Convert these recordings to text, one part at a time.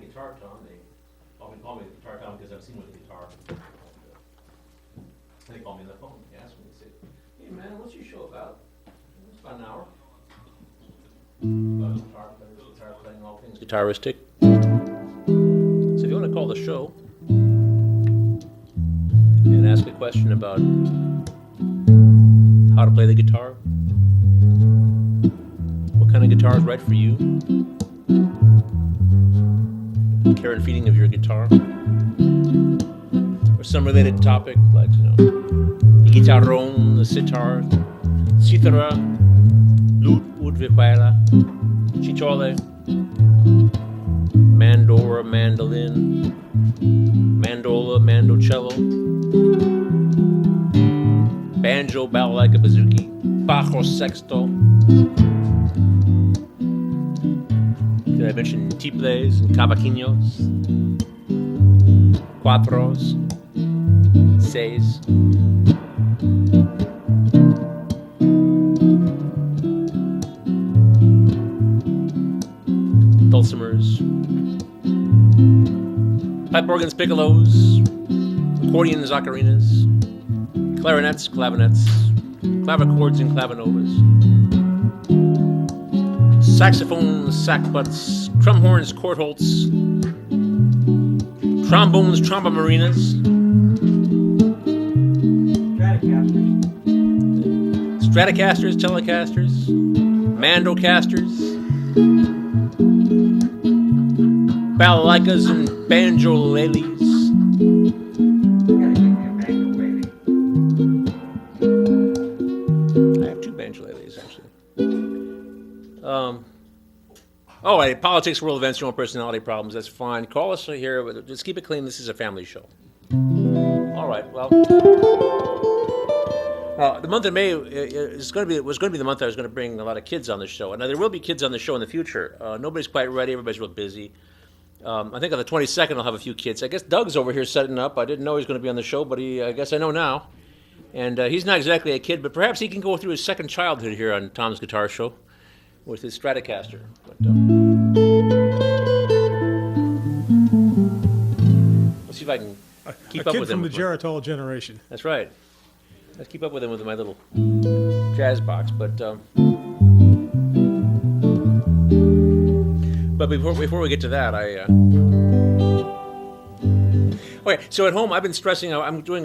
Guitar Tom. They often call me Guitar Tom because I've seen with the guitar. They call me on the phone. They ask me, they say, "Hey man, what's your show about?" It's about an hour. About guitar players, guitar playing, all things guitaristic. So if you want to call the show and ask a question about how to play the guitar, what kind of guitar is right for you, care and feeding of your guitar, or some related topic like, the guitarrón, the sitar, cithara, lute, oud, vihuela, chichole, mandora, mandolin, mandola, mandocello, banjo, balalaika, bouzouki, bajo, sexto. Did I mention tiples and cavaquinhos, cuatros, seis? Dulcimers, pipe organs, piccolos, accordions, ocarinas, clarinets, clavinets, clavichords and clavinovas, saxophones, sackbuts, crumhorns, quartholts, trombones, trombomarinas, Stratocasters, Telecasters, Mandocasters, balalaikas and banjoleleles. I have two banjoleles, actually. Oh, right, politics, world events, your own personality problems, that's fine. Call us here, but just keep it clean. This is a family show. All right, well, the month of May was going to be the month I was going to bring a lot of kids on the show. Now, there will be kids on the show in the future. Nobody's quite ready. Everybody's real busy. I think on the 22nd, I'll have a few kids. I guess Doug's over here setting up. I didn't know he was going to be on the show, but I guess I know now. And he's not exactly a kid, but perhaps he can go through his second childhood here on Tom's Guitar Show with his Stratocaster. But, let's see if I can keep up with him. A kid from the Geritol generation. That's right. Let's keep up with him with my little jazz box. But before we get to that, okay. So at home, I've been stressing. I'm doing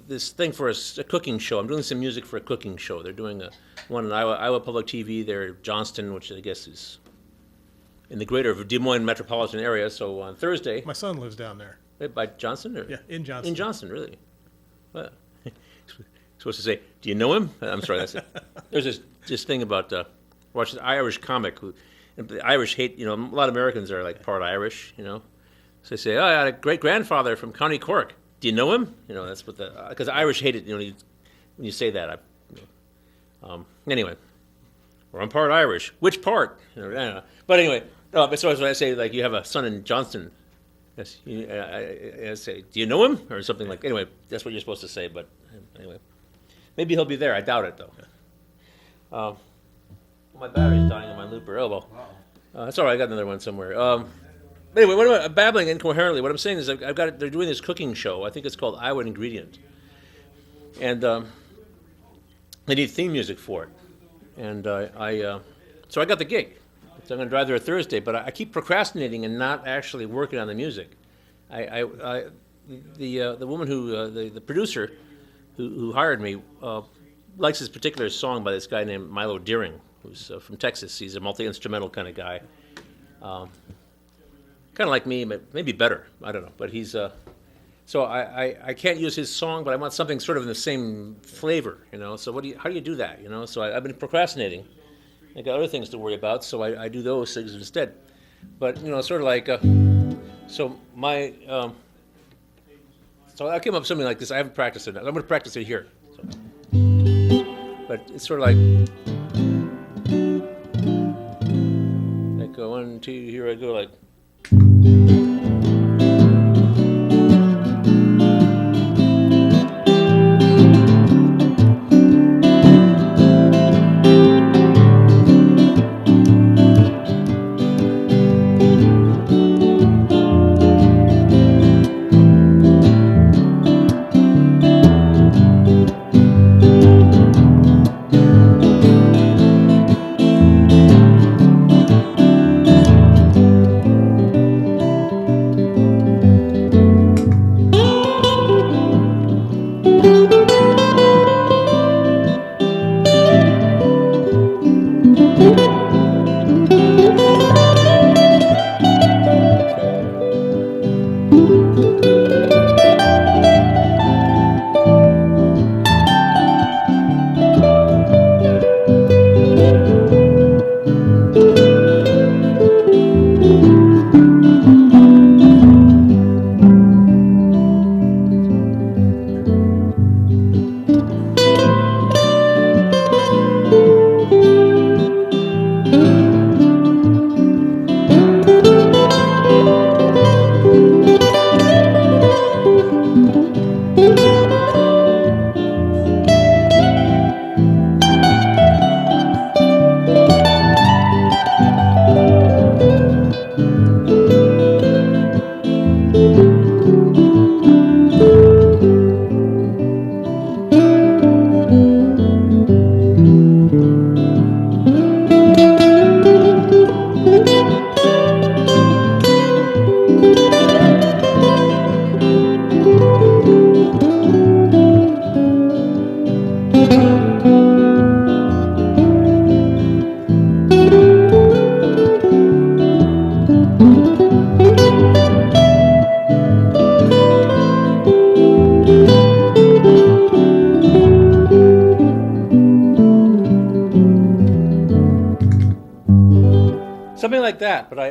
this thing for a cooking show. I'm doing some music for a cooking show. They're doing one on Iowa Public TV. They're Johnston, which I guess is in the greater Des Moines metropolitan area. So on Thursday, my son lives down there. By Johnston, or yeah, in Johnston. In Johnston, really. Well, supposed to say, do you know him? I'm sorry. That's it. There's this thing about watch the Irish comic. The Irish hate. A lot of Americans are like part Irish. So they say, oh, I had a great grandfather from County Cork. Do you know him? That's what because the Irish hate it. When you say that. Anyway, or I'm part Irish. Which part? I don't know. But anyway, so when I say like you have a son in Johnston. Yes, I say, do you know him? Or something like anyway, that's what you're supposed to say, but anyway. Maybe he'll be there. I doubt it, though. My battery's dying on my looper. Oh, well. That's all right. I got another one somewhere. Anyway, what am I babbling incoherently? What I'm saying is I've got they're doing this cooking show. I think it's called Iowa Ingredient. And they need theme music for it. And so I got the gig. So I'm going to drive there Thursday, but I keep procrastinating and not actually working on the music. The woman the producer who hired me likes this particular song by this guy named Milo Deering, who's from Texas. He's a multi-instrumental kind of guy, kind of like me, but maybe better. I don't know. But he's so I can't use his song, but I want something sort of in the same flavor, So how do you do that, So I've been procrastinating. I got other things to worry about, so I do those things instead. But sort of like so my so I came up with something like this. I haven't practiced it. I'm going to practice it here. So. But it's sort of like 1, 2. Here I go like.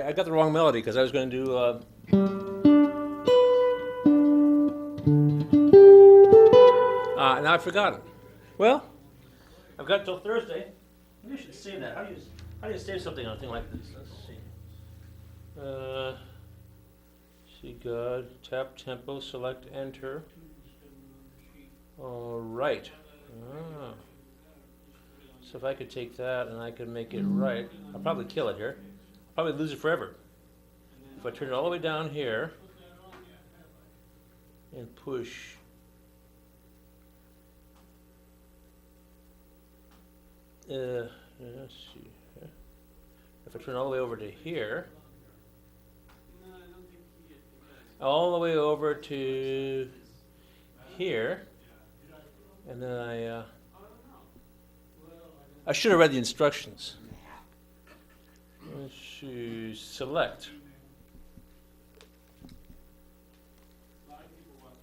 I got the wrong melody because I was going to do. Now I've forgotten. Well, I've got till Thursday. Maybe I should save that. How do you save something on a thing like this? Let's see. See God, tap tempo, select enter. All right. Ah. So if I could take that and I could make it right, I'll probably kill it here. I'll probably lose it forever. If I turn it all the way down here and push. Let's see. If I turn all the way over to here, all the way over to here, and then I should have read the instructions. Let's see, select.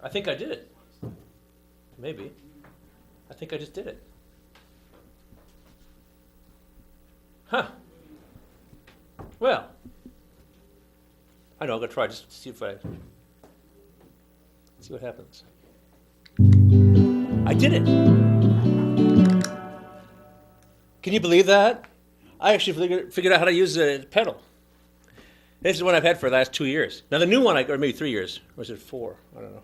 I think I did it. Maybe. I think I just did it. Huh. Well, I know, I'm going to try just to see what happens. I did it. Can you believe that? I actually figured out how to use the pedal. This is one I've had for the last 2 years. Now the new one, or maybe 3 years, or was it 4? I don't know.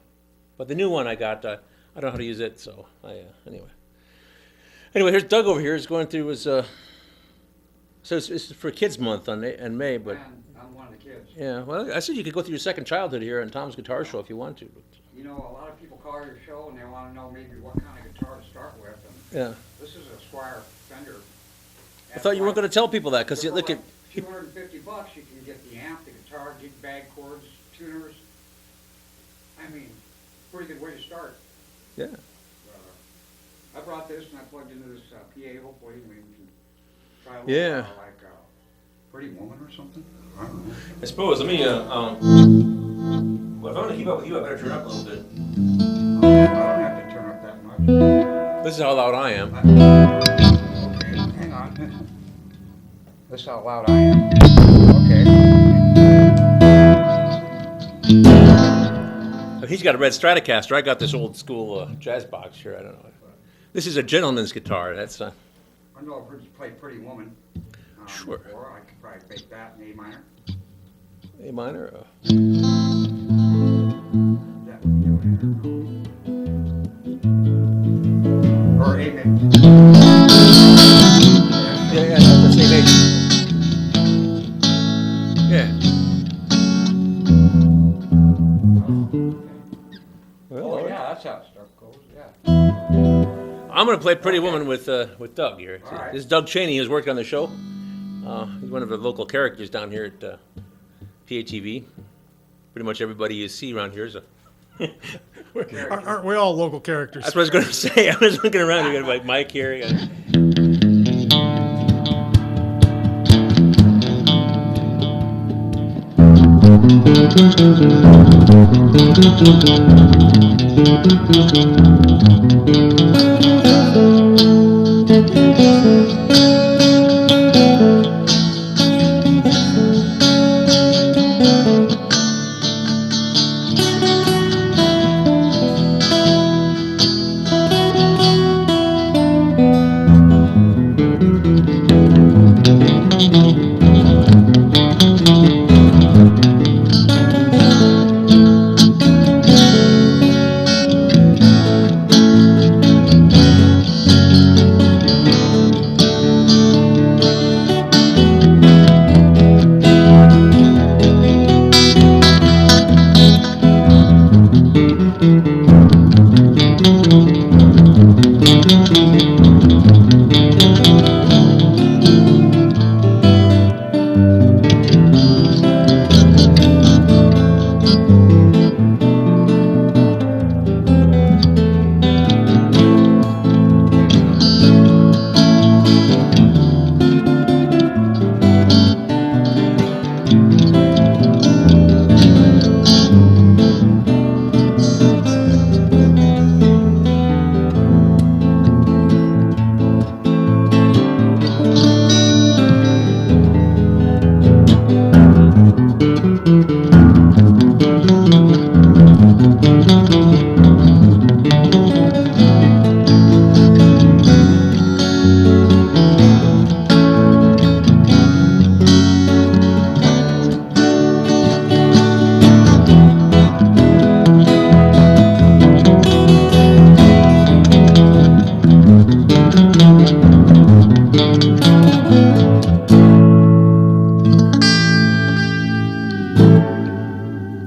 But the new one I got, I don't know how to use it, so anyway. Anyway, here's Doug over here. He's going through his, so it's for Kids Month in May, but. I'm one of the kids. Yeah, well, I said you could go through your second childhood here on Tom's Guitar Show if you want to. But. You know, a lot of people call your show and they want to know maybe what kind of guitar to start with. And Yeah. this is a Squire Fender. I thought you weren't going to tell people that because you look at. $250, you can get the amp, the guitar, gig bag chords, tuners. I mean, pretty good way to start. Yeah. I brought this and I plugged into this PA. Hopefully, we can try a little like Pretty Woman or something. I don't know. I suppose. Let me. Well, if I'm going to keep up with you, I better turn up a little bit. I don't have to turn up that much. This is how loud I am. Okay, hang on. This is how loud I am. Okay. He's got a red Stratocaster. I got this old school jazz box here. I don't know. This is a gentleman's guitar. That's. I know I've heard you play Pretty Woman. Sure. Before. I could probably take that in A minor. A minor. That would be A minor. Or A major. Yeah, that's A major. Yeah. Oh yeah, that's how stuff goes. Yeah. I'm going to play Pretty Woman with Doug here. All right. This is Doug Cheney, who's worked on the show. He's one of the local characters down here at PATV. Pretty much everybody you see around here is a. Aren't we all local characters? That's what I was going to say. I was looking around. You got like Mike here. You got...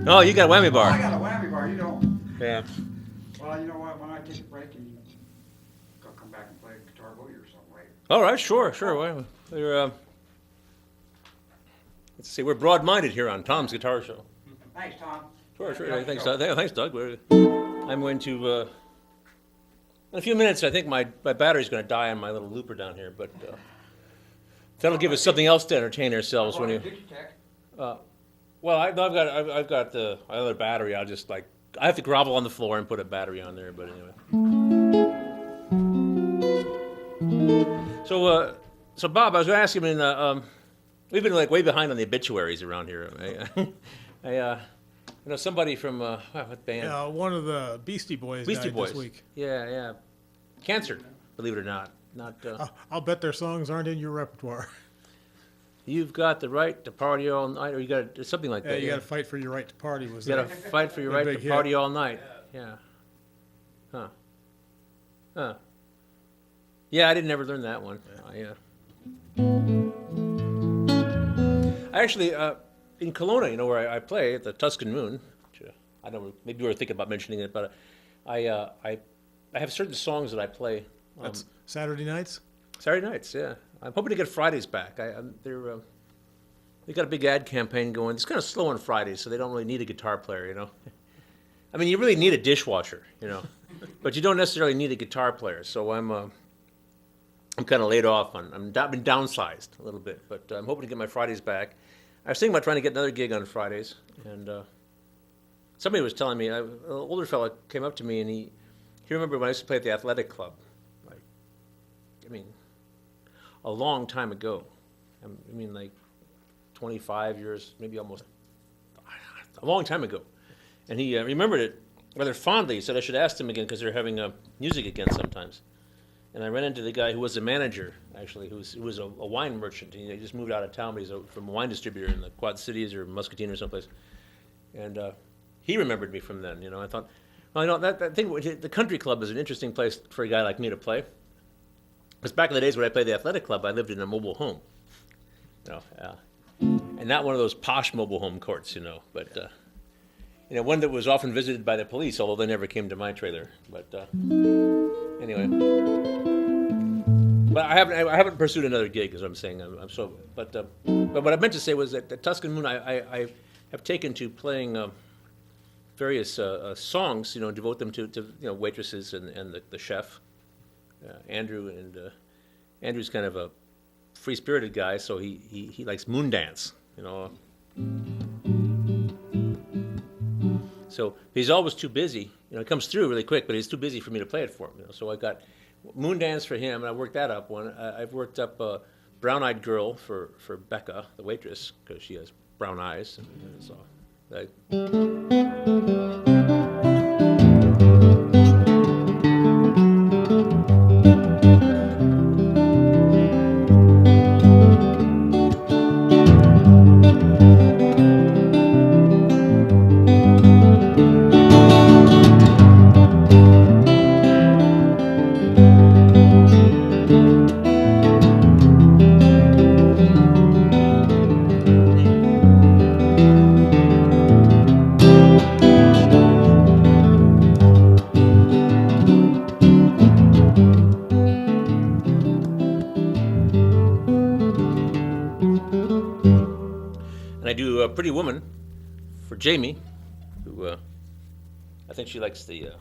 Oh, you got a whammy I bar. got a whammy bar, you don't. Yeah. Well, you know what, when I take a break and go come back and play guitar boogie or something later. All right, sure. We're, let's see, we're broad-minded here on Tom's Guitar Show. Thanks, Tom. Sure. Yeah, Thanks, sure. thanks, Doug. I'm going to, in a few minutes, I think my battery's going to die on my little looper down here, but that'll give us something else to entertain ourselves when you. Well, I've got the other battery. I'll just I have to grovel on the floor and put a battery on there. But anyway. So Bob, I was going to ask you. We've been way behind on the obituaries around here. Somebody from what band? One of the Beastie Boys Beastie died Boys. this week. Yeah. Cancer, believe it or not. I'll bet their songs aren't in your repertoire. You've got the right to party all night, or you got something like Yeah, that. you got to fight for your right to party. Was You got that? to fight for your A right big to hit. party all night. Yeah. Huh. Yeah, I didn't ever learn that one. I actually, in Kelowna, where I play at the Tuscan Moon, which, I don't know, maybe we were thinking about mentioning it, but I have certain songs that I play. That's Saturday nights. Saturday nights, yeah. I'm hoping to get Fridays back. They got a big ad campaign going. It's kind of slow on Fridays, so they don't really need a guitar player, I mean, you really need a dishwasher, but you don't necessarily need a guitar player. So I'm kind of laid off I've been downsized a little bit, but I'm hoping to get my Fridays back. I was thinking about trying to get another gig on Fridays, and somebody was telling me, an older fella came up to me, and he remembered when I used to play at the athletic club. A long time ago. 25 years, maybe almost a long time ago. And he remembered it rather fondly. He said I should ask him again because they're having music again sometimes. And I ran into the guy who was the manager, actually, who was a wine merchant. He just moved out of town, but he's from a wine distributor in the Quad Cities or Muscatine or someplace. And he remembered me from then. I thought, well, that thing, the country club is an interesting place for a guy like me to play. Because back in the days when I played the athletic club, I lived in a mobile home, and not one of those posh mobile home courts, but one that was often visited by the police, although they never came to my trailer. But anyway, but I haven't pursued another gig, as I'm saying. But what I meant to say was that at Tuscan Moon, I have taken to playing various songs, devote them to waitresses and the chef. Andrew, and Andrew's kind of a free-spirited guy, so he likes moon dance, So he's always too busy. It comes through really quick, but he's too busy for me to play it for him. So I got moon dance for him, and I worked that up one. I've worked up Brown-Eyed Girl for Becca, the waitress, because she has brown eyes, and so. And I do a Pretty Woman for Jamie, who I think she likes the,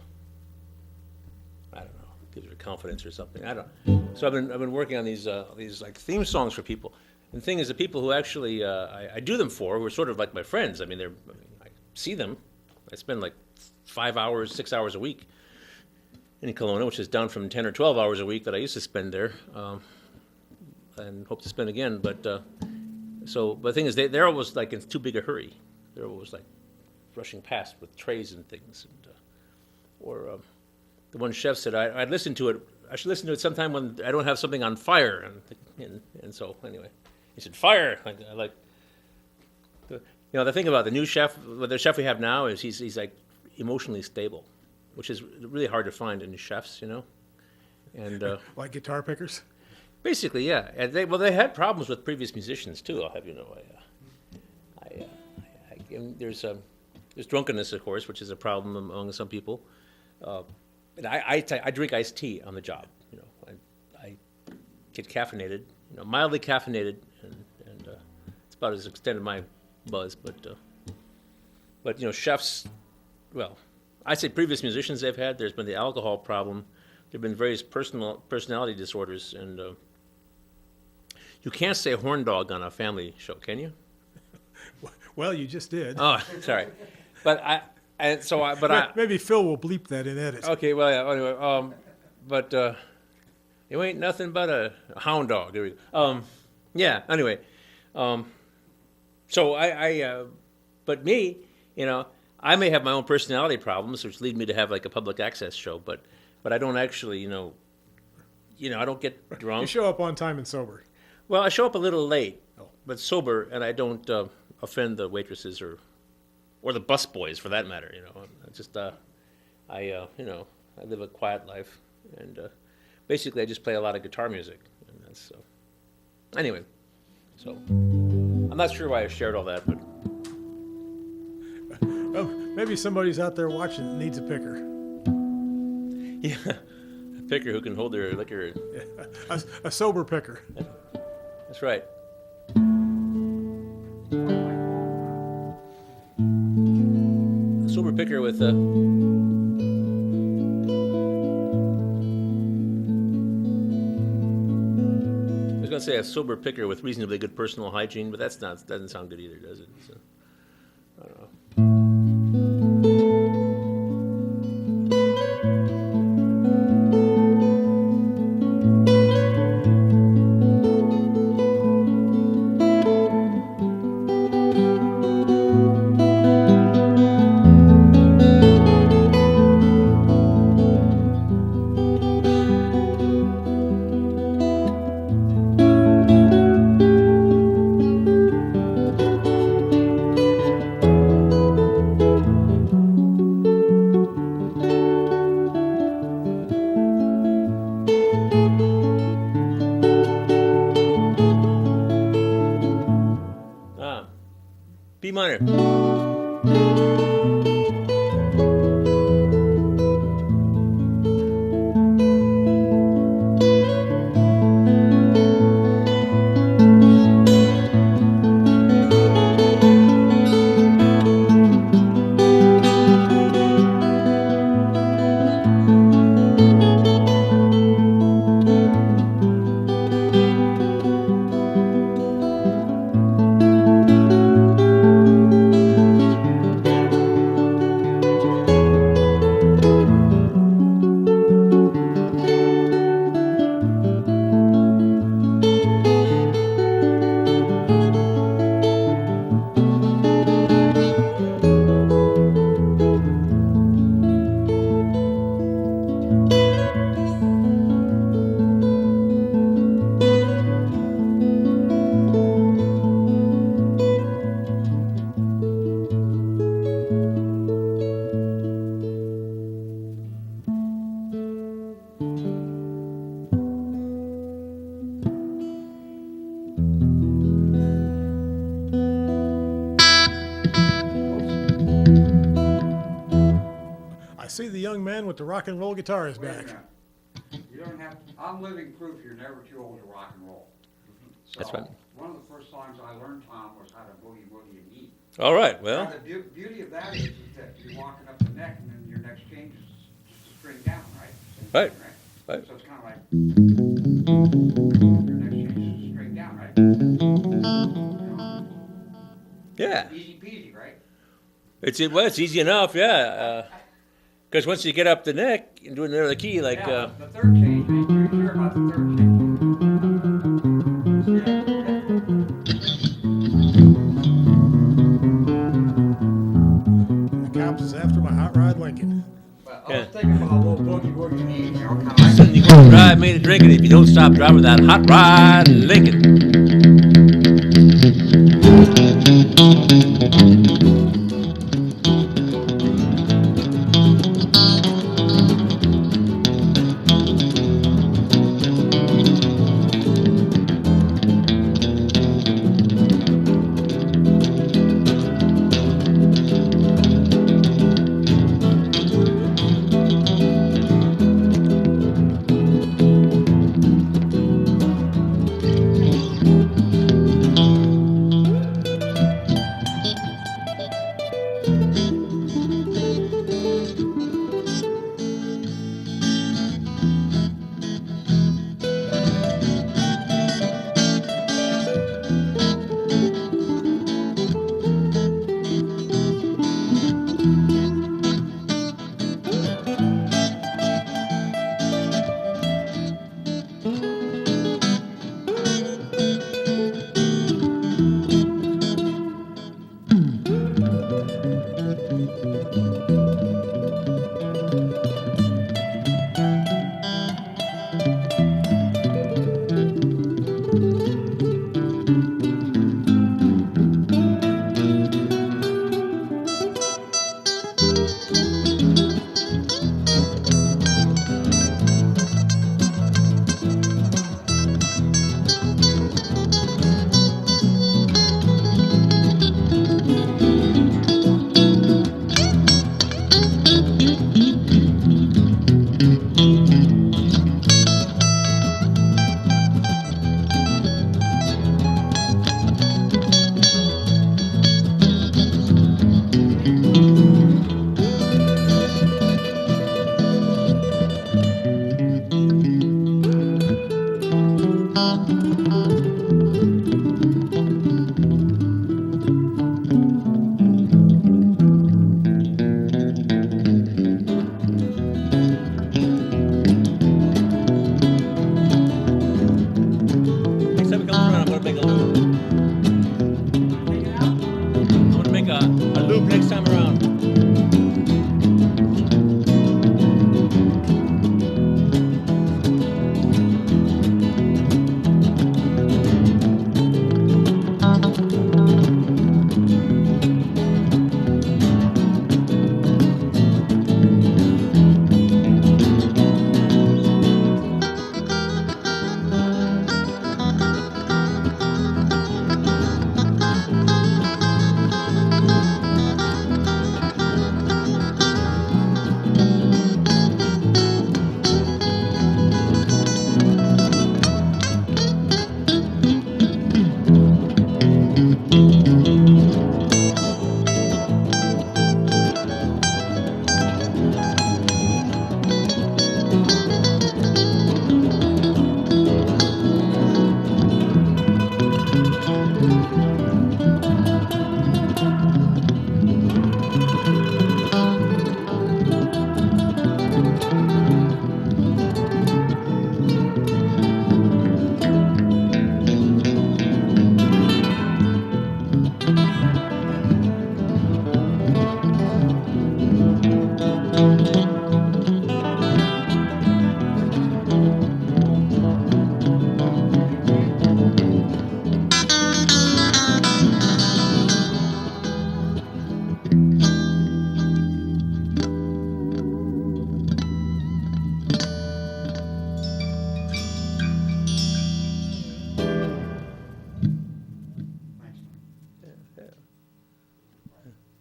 I don't know, gives her confidence or something. I don't know. So I've been working on these like theme songs for people. And the thing is, the people who actually I do them for, who are sort of like my friends. I see them. I spend like 5 hours, 6 hours a week in Kelowna, which is down from 10 or 12 hours a week that I used to spend there, and hope to spend again. But the thing is, they're always like in too big a hurry. They're always like rushing past with trays and things. And the one chef said, I'd listen to it. I should listen to it sometime when I don't have something on fire. And so anyway, he said, fire. I like. The thing about the new chef, the chef we have now, is he's like emotionally stable, which is really hard to find in chefs, And Like guitar pickers? basically, yeah. And they had problems with previous musicians too. I'll have you know. There's there's drunkenness, of course, which is a problem among some people. And I drink iced tea on the job. You know, I get caffeinated, you know, mildly caffeinated, and it's about as extent of my buzz. But you know, chefs, well, I'd say previous musicians they've had. There's been the alcohol problem. There've been various personality disorders, and you can't say horn dog on a family show, can you? Well, you just did. Oh, sorry, but Maybe Phil will bleep that in edit. Okay, well, yeah, anyway, but you ain't nothing but a hound dog. There we go. Yeah, anyway, so but me, you know, I may have my own personality problems, which lead me to have like a public access show, but I don't actually, you know, I don't get drunk. You show up on time and sober. Well, I show up a little late, but sober, and I don't offend the waitresses or the busboys for that matter. You know, I just you know, I live a quiet life, and basically I just play a lot of guitar music, and that's anyway. So I'm not sure why I shared all that, but Well, maybe somebody's out there watching that needs a picker. yeah, a picker who can hold their liquor. A sober picker. That's right. A sober picker with I was gonna say a sober picker with reasonably good personal hygiene, but doesn't sound good either, does it? So, I don't know. B minor. I see the young man with the rock and roll guitar is Wait a back. minute. You don't have, I'm living proof you're never too old to rock and roll. That's So, right. one of the first songs I learned, Tom, was how to boogie woogie and eat. All right. Now, Well, the beauty of that is that you're walking up the neck and then your next change is just a string down, right? Same Right. thing, Right. So it's kind of like, your next change is a string down, right? You know, yeah. easy peasy, right? It's easy enough. Yeah. Because once you get up the neck and do another key, like Yeah, the third change, make sure about the third change. The cops is after my hot rod Lincoln. But I was thinking about a little boogie woogie and eat, you know, kind of son, like. you gonna drive me to drinking if you don't stop driving that hot rod Lincoln. Next time it comes around, I'm gonna make a loop. I'm gonna make a loop next time around.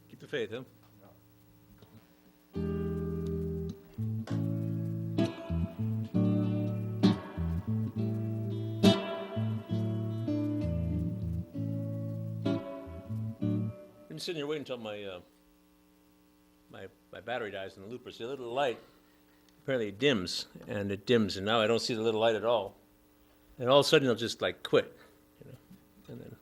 Keep the faith, huh? I'm sitting here waiting until my battery dies in the looper. See, the little light apparently dims, and it dims, and now I don't see the little light at all. And all of a sudden, it'll just like quit, you know, and then.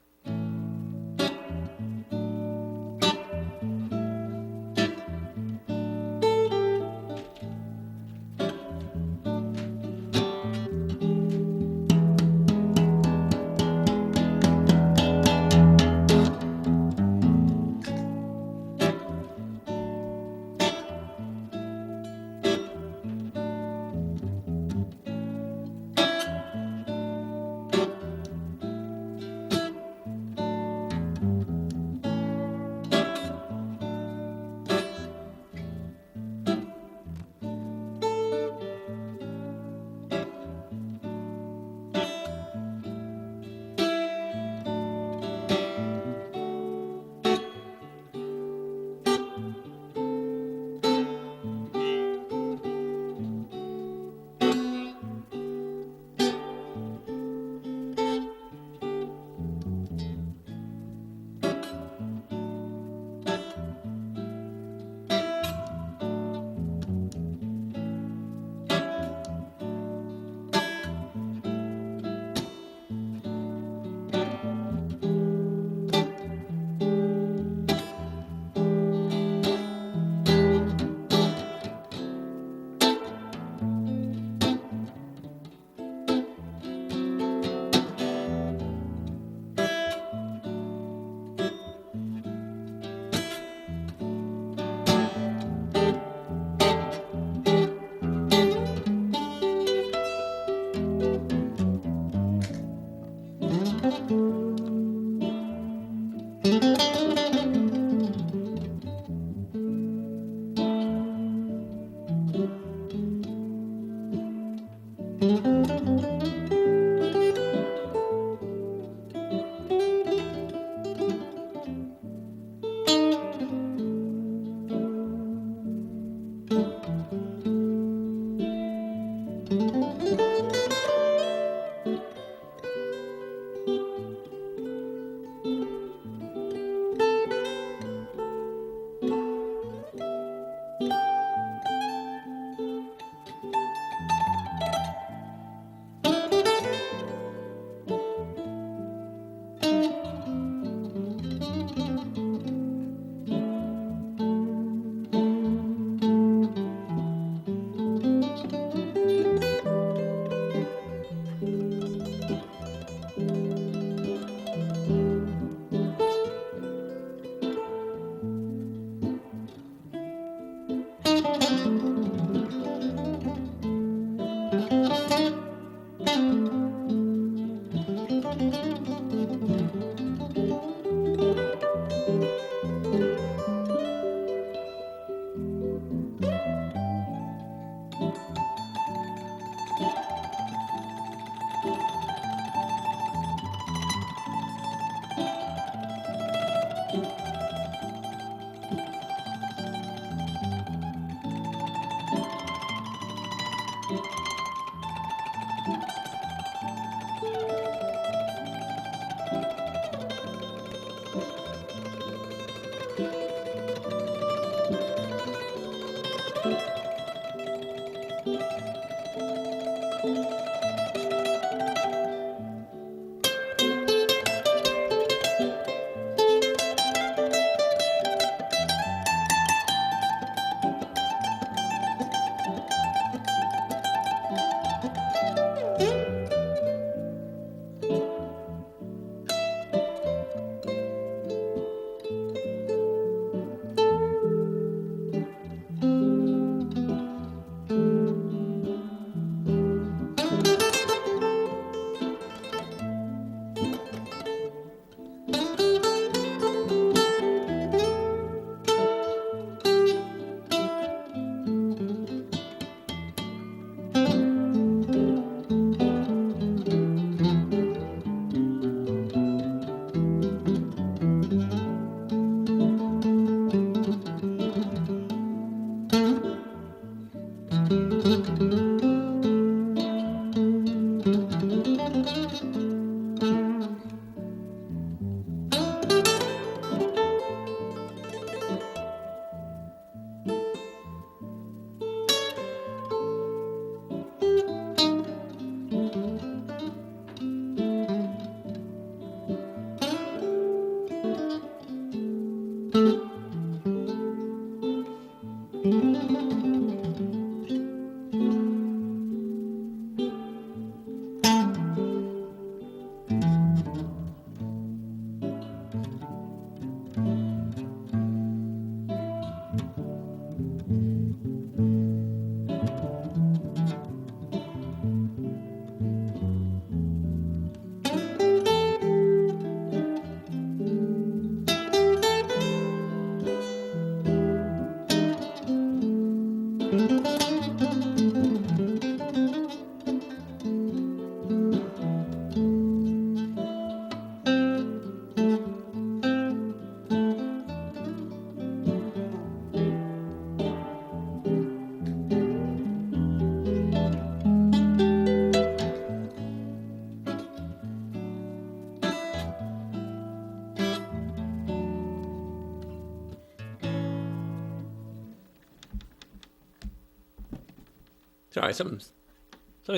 Sorry, something's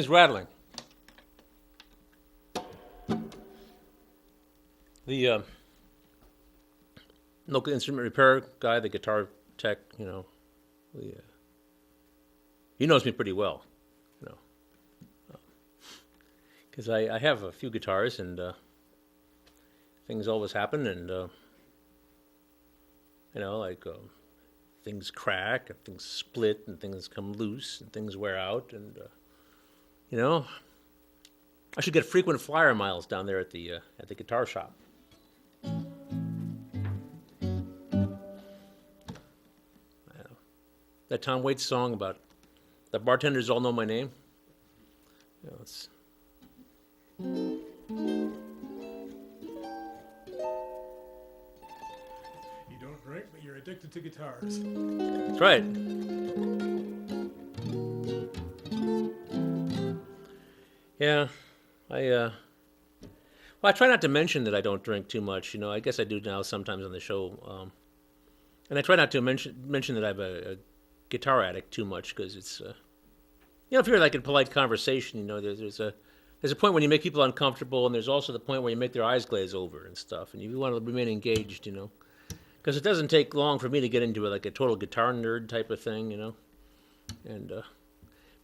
rattling. The local instrument repair guy, the guitar tech, he knows me pretty well, because I have a few guitars and things always happen, and things crack and things split and things come loose and things wear out, and I should get frequent flyer miles down there at the guitar shop. That Tom Waits song about the bartenders all know my name. It's You don't drink, but you're addicted to guitars. That's right. Yeah, I try not to mention that I don't drink too much. I guess I do now sometimes on the show, and I try not to mention that I'm a guitar addict too much, because it's, if you're like in polite conversation, there's a point when you make people uncomfortable, and there's also the point where you make their eyes glaze over and stuff, and you want to remain engaged, because it doesn't take long for me to get into a total guitar nerd type of thing, and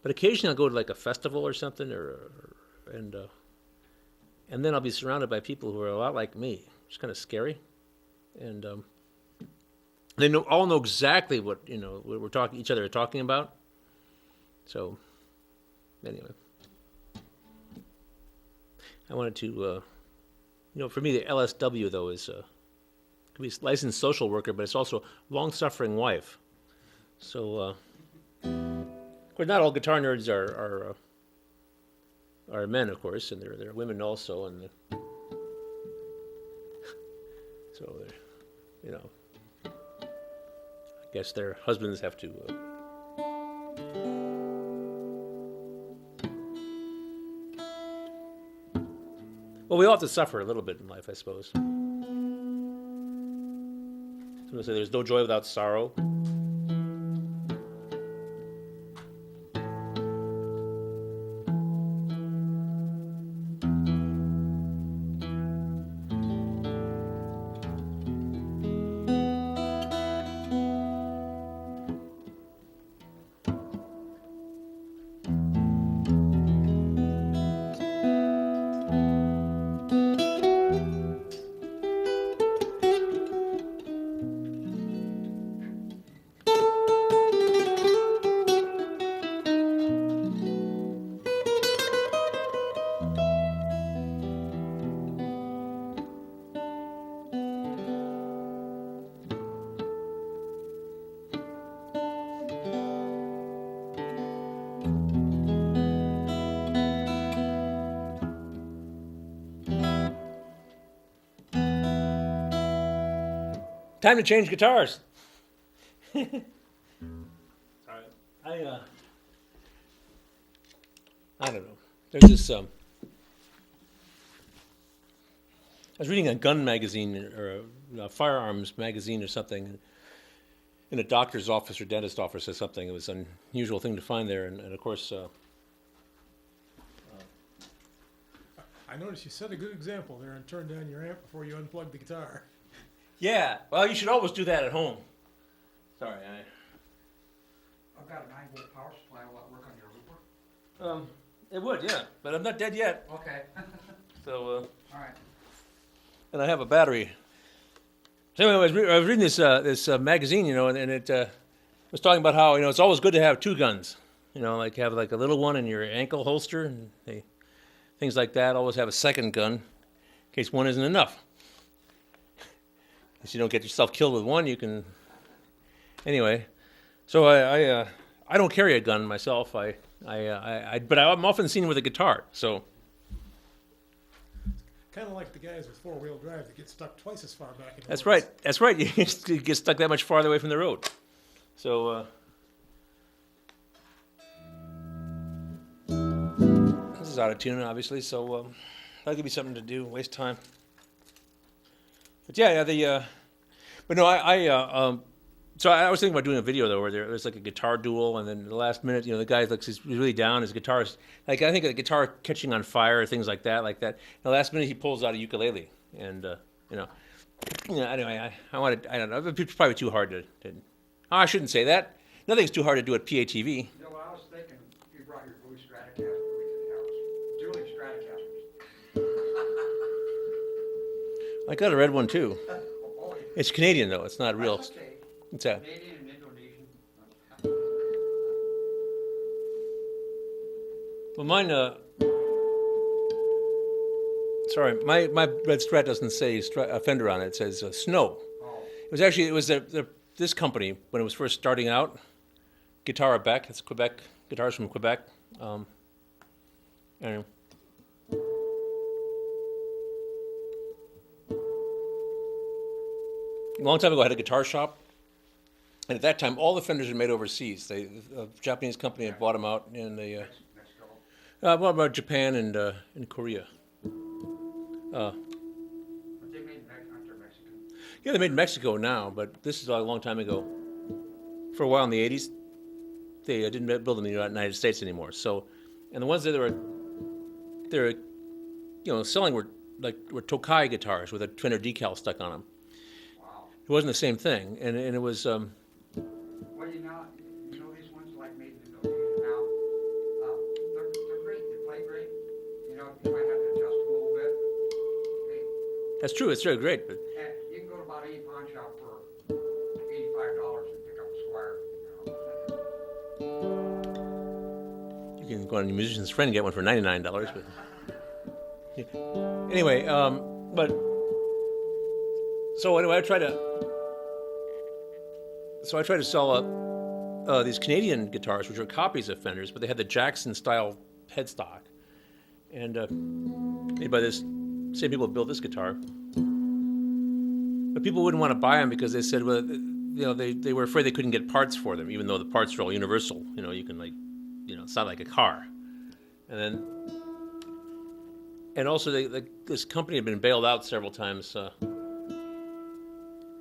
but occasionally I'll go to like a festival or something, and then I'll be surrounded by people who are a lot like me. It's kind of scary, and They all know exactly what what each other are talking about. So, anyway, I wanted to, for me, the LSW though is could be licensed social worker, but it's also long-suffering wife. So, of course, not all guitar nerds are men, of course, and there are women also, and so I guess their husbands have to. Well, we all have to suffer a little bit in life, I suppose. Someone say there's no joy without sorrow. Time to change guitars. Sorry. I don't know. There's this. I was reading a gun magazine or a firearms magazine or something in a doctor's office or dentist office or something. It was an unusual thing to find there, and of course. I noticed you set a good example there and turned down your amp before you unplugged the guitar. Yeah. Well, you should always do that at home. Sorry. I've got a 9-volt power supply. Will that work on your looper? It would, yeah, but I'm not dead yet. Okay. So. All right. And I have a battery. So anyway, I was reading this magazine, and it was talking about how it's always good to have two guns, like have like a little one in your ankle holster and things like that. Always have a second gun in case one isn't enough. If you don't get yourself killed with one, you can. Anyway, so I don't carry a gun myself. But I'm often seen with a guitar. So. Kind of like the guys with four-wheel drive that get stuck twice as far back. In the That's woods. right. That's right. You get stuck that much farther away from the road. So this is out of tune, obviously. So that'll give me something to do. Waste time. But yeah. But no, so I was thinking about doing a video though, where there's like a guitar duel, and then at the last minute, the guy looks he's really down. His guitar's like I think the guitar catching on fire, or things like that. In the last minute, he pulls out a ukulele, and Anyway, I don't know. It's probably too hard to. Oh, I shouldn't say that. Nothing's too hard to do at PATV. You know what I was thinking? You brought your blue Stratocaster over to the house. Dueling Stratocasters. I got a red one too. Oh, It's Canadian though. It's not real. that's okay. It's a. Canadian and Indonesian. Well, mine. Sorry, my red Strat doesn't say Fender on it. It says Snow. Oh, It was this company when it was first starting out. Guitar Bec. It's Quebec guitars from Quebec. Anyway. A long time ago, I had a guitar shop, and at that time, all the Fenders were made overseas. A Japanese company had bought them out in the Mexico. well, about Japan and in Korea. But they made aren't they Mexican? Yeah, they made in Mexico now, but this is a long time ago. For a while in the 80s, they didn't build them in the United States anymore. So, and the ones that they were selling were Tokai guitars with a Fender decal stuck on them. Wow. It wasn't the same thing, and it was. Well, you know these ones like made in Indonesia now. They're great. They play great. You might have to adjust a little bit. Hey, That's true. It's really great, but and you can go to about any pawn shop for $85 You can go on your musician's friend and get one for $99. But yeah. Anyway, but so anyway, I try to sell these Canadian guitars, which are copies of Fenders, but they had the Jackson style headstock, and made by this same people who built this guitar. But people wouldn't want to buy them because they said, well, they were afraid they couldn't get parts for them, even though the parts are all universal. You can it's not like a car. And also this company had been bailed out several times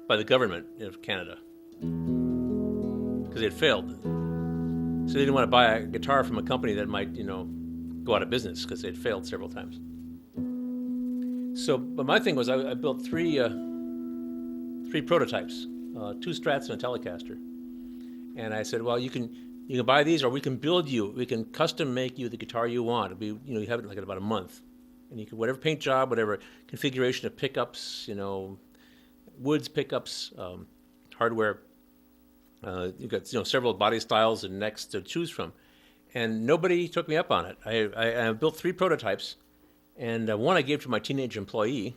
by the government of Canada because they had failed. So they didn't want to buy a guitar from a company that might, go out of business because they had failed several times. So, but my thing was I built three prototypes, 2 Strats and a Telecaster. And I said, well, you can buy these, or we can custom make you the guitar you want. It'll be, you have it in about a month. And you can, whatever paint job, whatever configuration of pickups, woods pickups, hardware. You've got, several body styles and necks to choose from. And nobody took me up on it. I built 3 prototypes, and one I gave to my teenage employee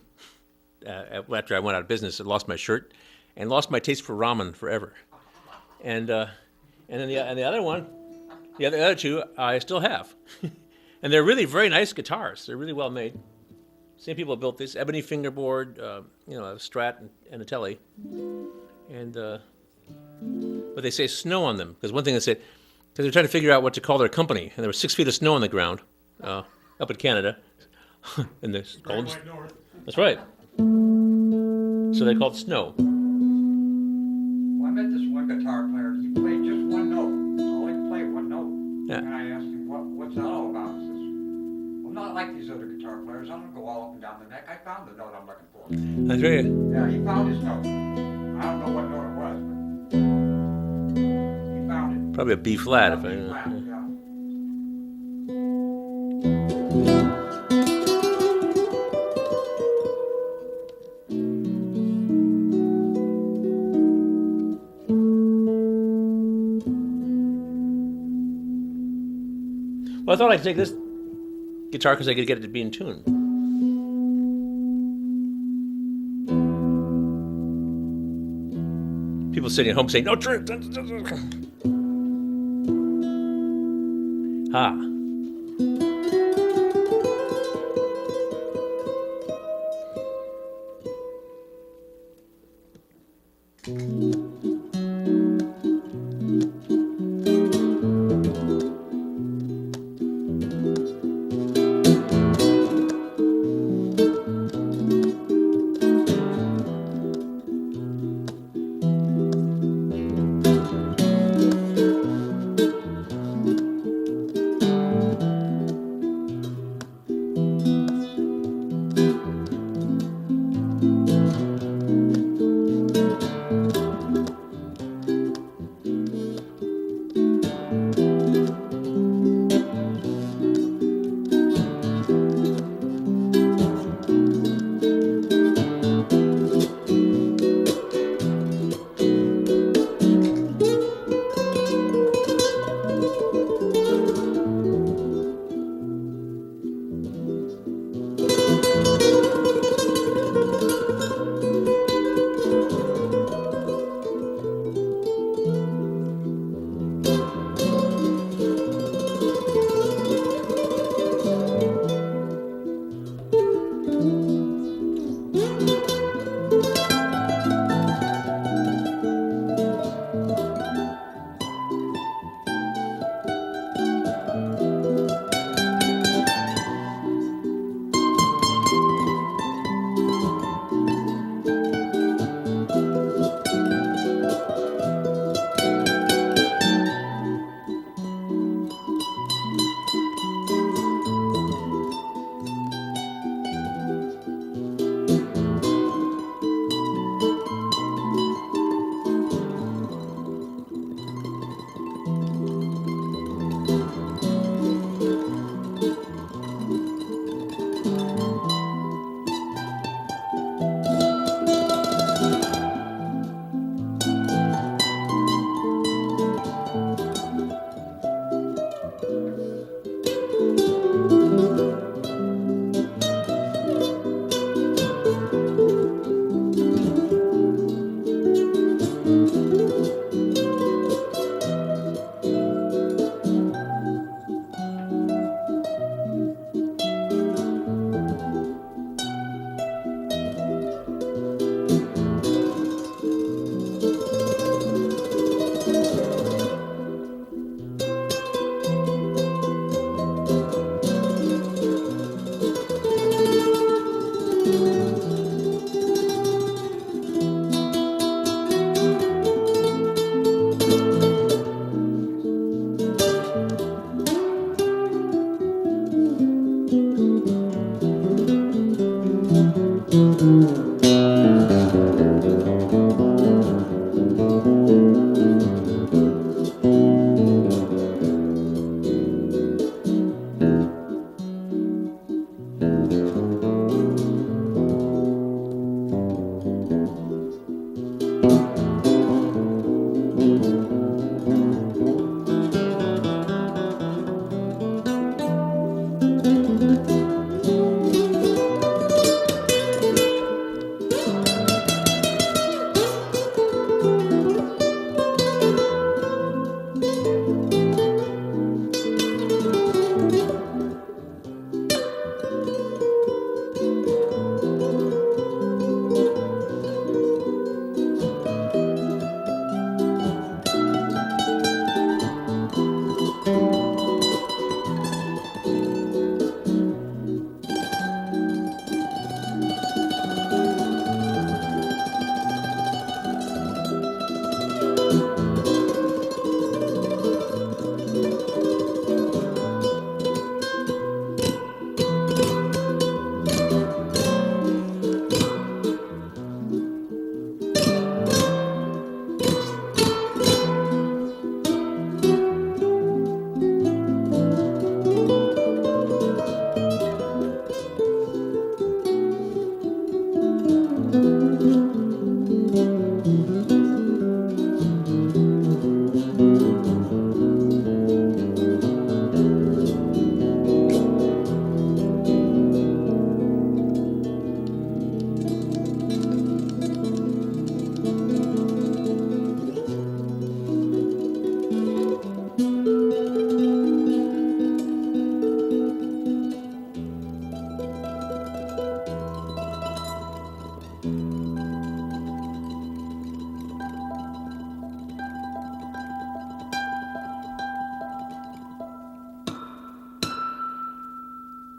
after I went out of business and lost my shirt and lost my taste for ramen forever. And then the other one, the other 2 I still have. And they're really very nice guitars. They're really well made. Same people built this ebony fingerboard, a Strat and a Tele. And but they say snow on them, because one thing they said, because they're trying to figure out what to call their company, and there was 6 feet of snow on the ground up in Canada, and there's Great White North. That's right. So they called it Snow. Well, I met this one guitar player. He played just one note. That's all he could play, one note. Yeah. And I asked him, what's that all about? He says, well, not like these other guitar players. I don't go all up and down the neck. I found the note I'm looking for. That's right. Yeah, he found his note. I don't know what note it was, but he found it. Probably a B flat, if I Something flat, know. yeah. Well, I thought I'd take this guitar because I could get it to be in tune. People sitting at home saying, "No trick." Ha.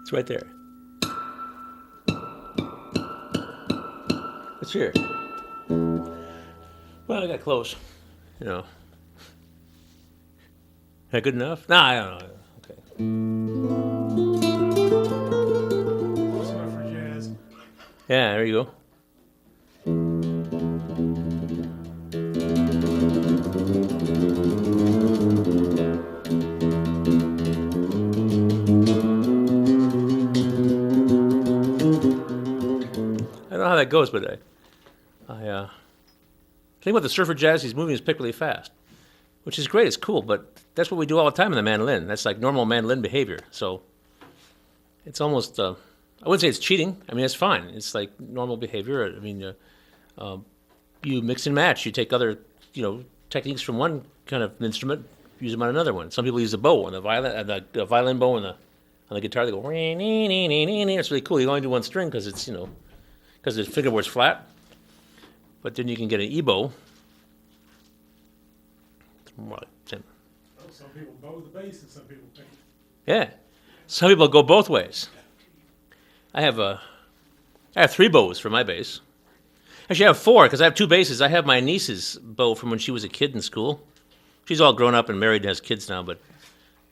It's right there. It's here. Well, I got close. You know. That good enough? Nah, I don't know. Okay. Close enough for jazz. Yeah, there you go. I don't know how that goes, but the thing about the surfer jazz, he's moving his pick really fast, which is great. It's cool, but that's what we do all the time in the mandolin. That's like normal mandolin behavior. So it's almost, I wouldn't say it's cheating. I mean, it's fine. It's like normal behavior. I mean, you mix and match. You take other, techniques from one kind of instrument, use them on another one. Some people use the bow on the violin, the violin bow on the guitar. They go, it's really cool. You only do one string because it's, because the fingerboard's flat. But then you can get an E-bow. Well, some people bow the bass and some people paint. Yeah. Some people go both ways. I have 3 bows for my bass. Actually, I have 4 because I have 2 basses. I have my niece's bow from when she was a kid in school. She's all grown up and married and has kids now, but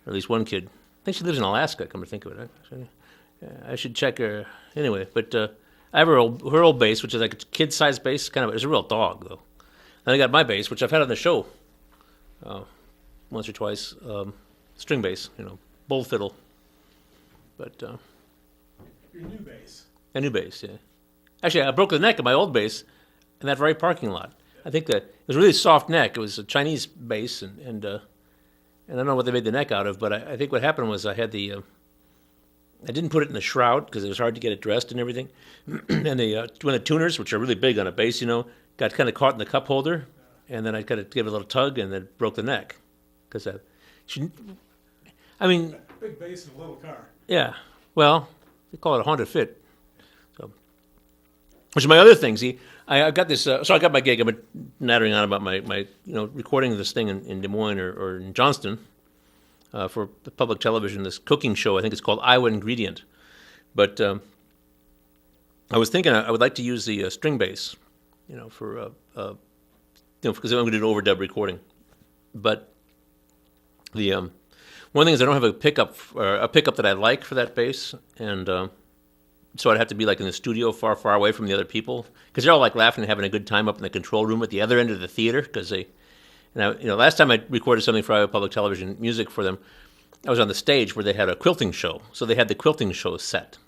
or at least one kid. I think she lives in Alaska, come to think of it. I should check her. Anyway, but I have her old bass, which is like a kid-sized bass. It's a real dog, though. And I got my bass, which I've had on the show once or twice. String bass, bull fiddle. But Your new bass. a new bass, yeah. Actually, I broke the neck of my old bass in that very parking lot. I think that it was a really soft neck. It was a Chinese bass, and I don't know what they made the neck out of, but I think what happened was I had I didn't put it in the shroud because it was hard to get it dressed and everything. And one of the tuners, which are really big on a bass, got kind of caught in the cup holder, and then I kind of gave it a little tug, and then broke the neck. Because Big bass in a little car. yeah, well, they call it a Honda Fit. So, which is my other thing. See, I got this. So I got my gig. I've been nattering on about my recording this thing in Des Moines or in Johnston for the public television. This cooking show. I think it's called Iowa Ingredient. But I was thinking I would like to use the string bass, for because I'm going to do an overdub recording. But the one thing is I don't have a pickup that I like for that bass, and so I'd have to be like in the studio, far, far away from the other people, because they're all like laughing and having a good time up in the control room at the other end of the theater. Because last time I recorded something for Iowa Public Television, music for them, I was on the stage where they had a quilting show, so they had the quilting show set,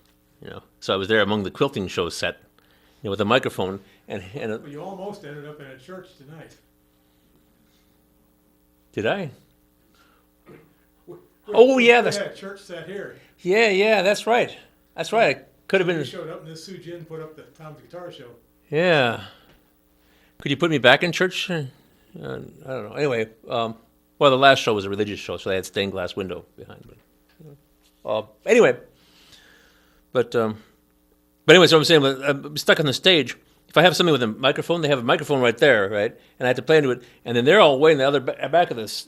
So I was there among the quilting show set, with a microphone, and Well, you almost ended up in a church tonight. did I? Oh, yeah, that's a church set here. Yeah, that's right. That's right. I could have You been. showed up and this Sue Jin put up the Tom's Guitar Show. Yeah. Could you put me back in church? I don't know. Anyway, well, the last show was a religious show, so they had stained glass window behind. Anyway, but anyway, so I'm saying I'm stuck on the stage. If I have something with a microphone, they have a microphone right there, right? And I have to play into it, and then they're all way in the other back of this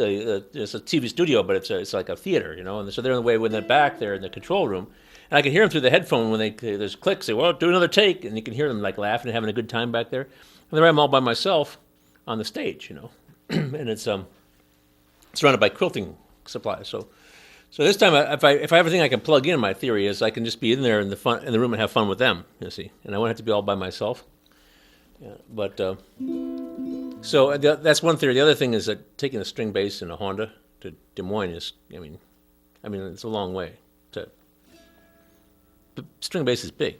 it's a TV studio, but it's like a theater, and so they're in the way in the back there in the control room, and I can hear them through the headphone when there's clicks. Say, well, do another take, and you can hear them like laughing and having a good time back there. And there I'm all by myself on the stage, and it's surrounded by quilting supplies. So this time, if I have everything I can plug in, my theory is I can just be in there in the room and have fun with them, see, and I won't have to be all by myself. Yeah, but. So that's one theory. The other thing is that taking a string bass in a Honda to Des Moines is, I mean, it's a long way. The string bass is big.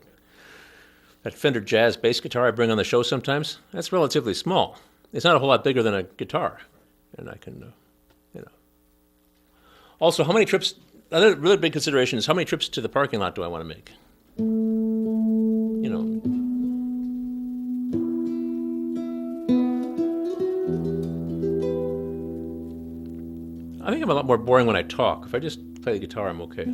That Fender Jazz bass guitar I bring on the show sometimes, that's relatively small. It's not a whole lot bigger than a guitar, and I can, Also, how many trips? Another really big consideration is how many trips to the parking lot do I want to make? I think I'm a lot more boring when I talk. If I just play the guitar, I'm okay.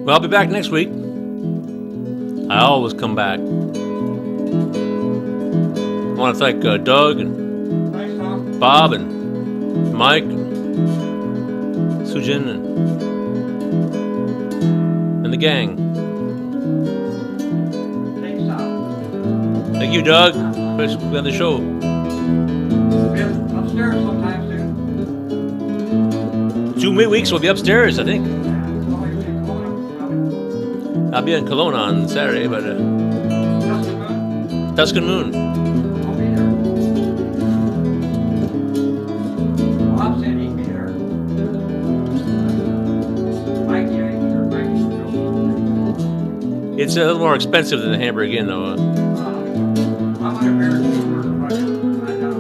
Well, I'll be back next week. I always come back. I want to thank Doug and Thanks, Tom. Bob and Mike and Sujin and the gang. Take stop. Thank you, Doug, for being on the show. Been upstairs sometime soon. 2 weeks we'll be upstairs, I think. Oh, you'll be calling up, probably. I'll be in Kelowna on Saturday, but Tuscan Moon. Tuscan Moon. I'll be there. Bob said he'd be there. Mike, yeah, he's there. Mike's It's a little more expensive than the Hamburg Inn, though. I'm gonna bear the burger, but I know.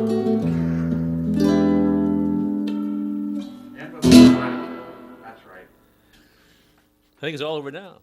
End of the month. That's right. I think it's all over now.